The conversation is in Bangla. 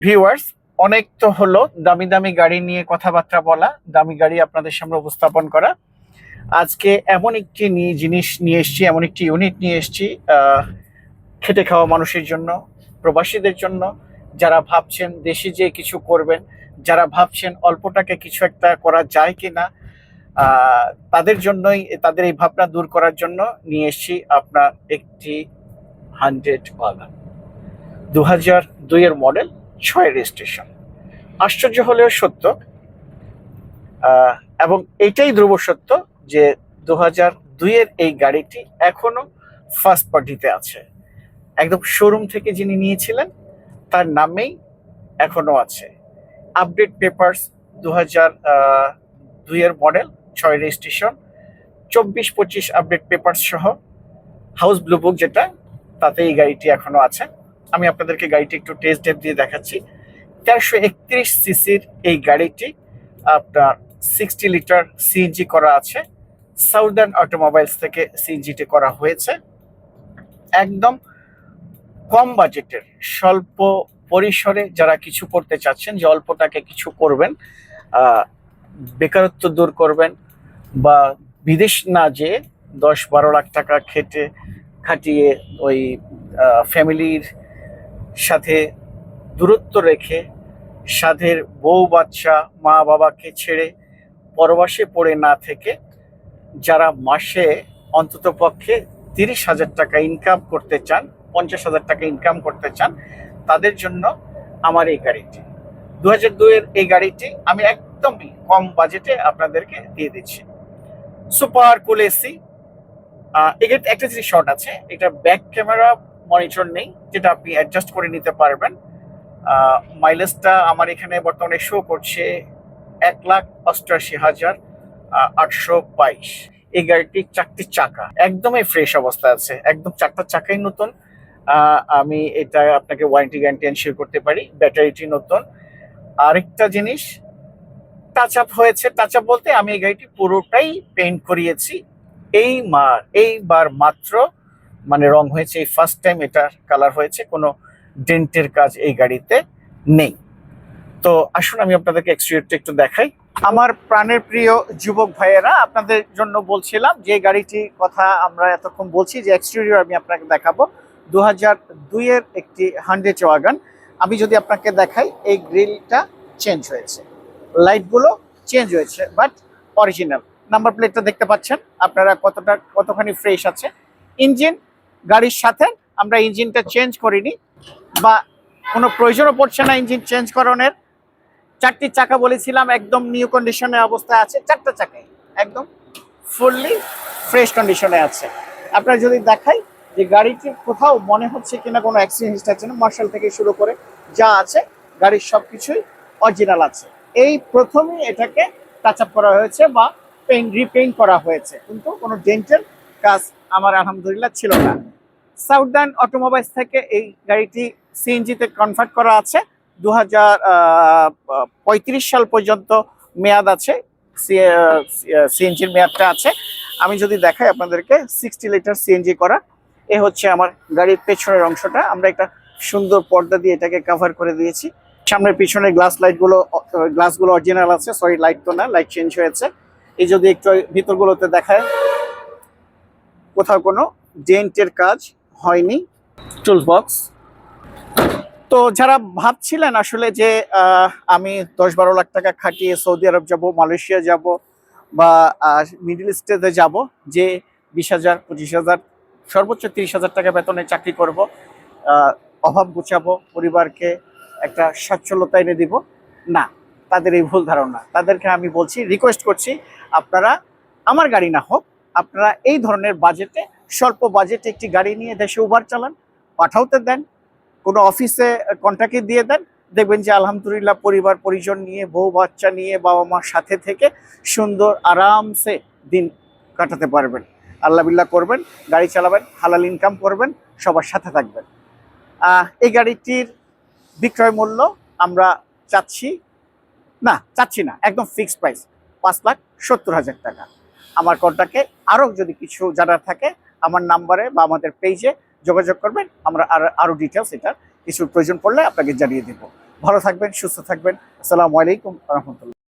ভিউয়ার্স, অনেক তো হলো দামি দামি গাড়ি নিয়ে কথাবার্তা বলা, দামি গাড়ি আপনাদের সামনে উপস্থাপন করা। আজকে এমন একটি জিনিস নিয়ে এসেছি, এমন একটি ইউনিট নিয়ে এসেছি খেটে খাওয়া মানুষের জন্য, প্রবাসীদের জন্য, যারা ভাবছেন দেশে যে কিছু করবেন, যারা ভাবছেন অল্প টাকায় কিছু একটা করা যায় কিনা, তাদের জন্যই, তাদের এই ভাবনা দূর করার জন্য নিয়ে এসেছি আপনার একটি 100 ওয়াগন। 2002-এর model, 6 registration. আশ্চর্য হলেও সত্য, এবং এটাই ধ্রুব সত্য যে 2002-এর এই গাড়িটি এখনো ফার্স্ট পার্টিতে আছে। একদম শোরুম থেকে যিনি নিয়েছিলেন তার নামেই এখনো আছে। আপডেট পেপারস, 2002-এর মডেল, 6 রেজিস্ট্রেশন, 24-25 আপডেট পেপারস সহ হাউস ব্লু বুক যেটা, তাতে এই গাড়িটি এখনো আছে। আমি আপনাদেরকে গাড়িটি একটু টেস্ট ড্রাইভ দিয়ে দেখাচ্ছি। 1331 সিসির এই গাড়িটি আপনার 60 লিটার সিএনজি করা আছে। সাউদার্ন অটোমোবাইলস থেকে সিএনজিটি করা হয়েছে। একদম কম বাজেটের, স্বল্প পরিসরে যারা কিছু করতে চাচ্ছেন, যে অল্প টাকায় কিছু করবেন, বেকারত্ব দূর করবেন, বা বিদেশ না যেয়ে 10-12 লাখ টাকা খাটিয়ে ওই ফ্যামিলির সাথে দূরত্ব রেখে, সাধের বউ বাচ্চা মা বাবাকে ছেড়ে পরবাসে পড়ে না থেকে যারা মাসে অন্তত পক্ষে 30,000 টাকা ইনকাম করতে চান, 50,000 টাকা ইনকাম করতে চান, তাদের জন্য আমার এই গাড়িটি, 2002-এর এই গাড়িটি আমি একদমই কম বাজেটে আপনাদেরকে দিয়ে দিচ্ছি। Super cool AC. এর একটা জিনিস শর্ট আছে, এটা ব্যাক ক্যামেরা মনিটর নেই, যেটা আপনি অ্যাডজাস্ট করে নিতে পারবেন। মাইলেজটা আমার এখানে বর্তমানে শো করছে 1,88,822। এই গাড়িটির 4টি চাকা একদমই ফ্রেশ অবস্থা আছে, একদম 4টা চাকাই নতুন। আমি এটা আপনাকে ওয়ারেন্টি গ্যারান্টি এনশিওর করতে পারি। ব্যাটারিটি নতুন। আরেকটা জিনিস, টাচ আপ হয়েছে। টাচ আপ বলতে আমি এই গাড়িটি পুরোটাই পেইন্ট করিয়েছি। এইবার মাত্র মানে রং হয়েছে, এই ফার্স্ট টাইম এটার কালার হয়েছে, কোনো ডেন্টের কাজ এই গাড়িতে নেই। তো আসুন আমি আপনাদেরকে এক্সটেরিয়রটা একটু দেখাই। আমার প্রাণের প্রিয় যুবক ভাইয়েরা, আপনাদের জন্য বলছিলাম যে গাড়িটি কথা আমরা এতক্ষণ বলছি, যে এক্সটেরিয়র আমি আপনাকে দেখাবো 2002-এর একটি 100 ওয়াগন। আমি যদি আপনাকে দেখাই, এই গ্রিলটা চেঞ্জ হয়েছে, লাইটগুলো চেঞ্জ হয়েছে, বাট অরিজিনাল। নাম্বার প্লেটটা দেখতে পাচ্ছেন আপনারা কতখানি ফ্রেশ আছে। ইঞ্জিন গাড়ির সাথে আমরা ইঞ্জিনটা চেঞ্জ করিনি, বা কোনো প্রয়োজনও পড়ছে না ইঞ্জিন চেঞ্জ করানোর। 4টি চাকা বলেছিলাম একদম নিউ কন্ডিশনে অবস্থায় আছে, 4টা চাকাই একদম ফুললি ফ্রেশ কন্ডিশনে আছে। আপনারা যদি দেখাই যে গাড়িটির কোথাও মনে হচ্ছে কিনা কোনো অ্যাক্সিডেন্ট হিস্ট্রি আছে না, মার্শাল থেকে শুরু করে যা আছে গাড়ির সবকিছুই অরিজিনাল আছে। এই প্রথমেই এটাকে টাচ আপ করা হয়েছে বা রিপেইন্ট করা হয়েছে, কিন্তু কোনো ডেন্টের কাজ আমার আলহামদুলিল্লাহ ছিল না। সাউদার্ন অটোমোবাইলস থেকে এই গাড়িটি সিএনজিতে কনভার্ট করা আছে। 2035 সাল পর্যন্ত মেয়াদ আছে, সিএনজির মেয়াদটা আছে। আমি যদি দেখাই আপনাদেরকে, 60 লিটার সিএনজি করা। এ হচ্ছে আমার গাড়ির পেছনের অংশটা। আমরা একটা সুন্দর পর্দা দিয়ে এটাকে কভার করে দিয়েছি। সামনের পিছনের গ্লাসগুলো অরিজিনাল আছে, সরি লাইট তো না, লাইট চেঞ্জ হয়েছে। এই যদি একটু ভিতরগুলোতে দেখায়, কোথাও কোনো ডেন্টের কাজ হয়নি। Tool box. তো যারা ভাবছিলেন আসলে যে আমি 10-12 লাখ টাকা খাটিয়ে সৌদি আরব যাব, মালয়েশিয়া যাব, বা মিডল ইস্টেতে যাব, যে 20,000, 25,000, সর্বোচ্চ 30,000 টাকা বেতনে চাকরি করব, অভাব গুছাবো, পরিবারকে একটা সচ্ছলতা এনে দিব, না, তাদের এই ভুল ধারণা। তাদেরকে আমি বলছি, রিকোয়েস্ট করছি, আপনারা আমার গাড়ি না হোক, আপনারা এই ধরনের বাজেটে, স্বল্প বাজেটে একটি গাড়ি নিয়ে দেশে উবার চালান, পাঠাতে দেন, কোনো অফিসে কন্ট্রাক্টে দিয়ে দেন। দেখবেন যে আলহামদুলিল্লাহ পরিবার পরিজন নিয়ে, বউ বাচ্চা নিয়ে, বাবা মার সাথে থেকে সুন্দর আরামসে দিন কাটাতে পারবেন। আল্লাহ বিল্লাহ করবেন, গাড়ি চালাবেন, হালাল ইনকাম করবেন, সবার সাথে থাকবেন। এই গাড়িটির বিক্রয় মূল্য আমরা চাচ্ছি না, একদম ফিক্সড প্রাইস 5,70,000 টাকা। আমার কন্ট্যাক্টে আরও যদি কিছু জানার থাকে, আমার নাম্বারে বা আমাদের পেজে যোগাযোগ করবেন। আমরা আরও ডিটেলস, এটা কিছু প্রয়োজন পড়লে আপনাকে জানিয়ে দেব। ভালো থাকবেন, সুস্থ থাকবেন। আসসালামু আলাইকুম রহমতুল্লাহ।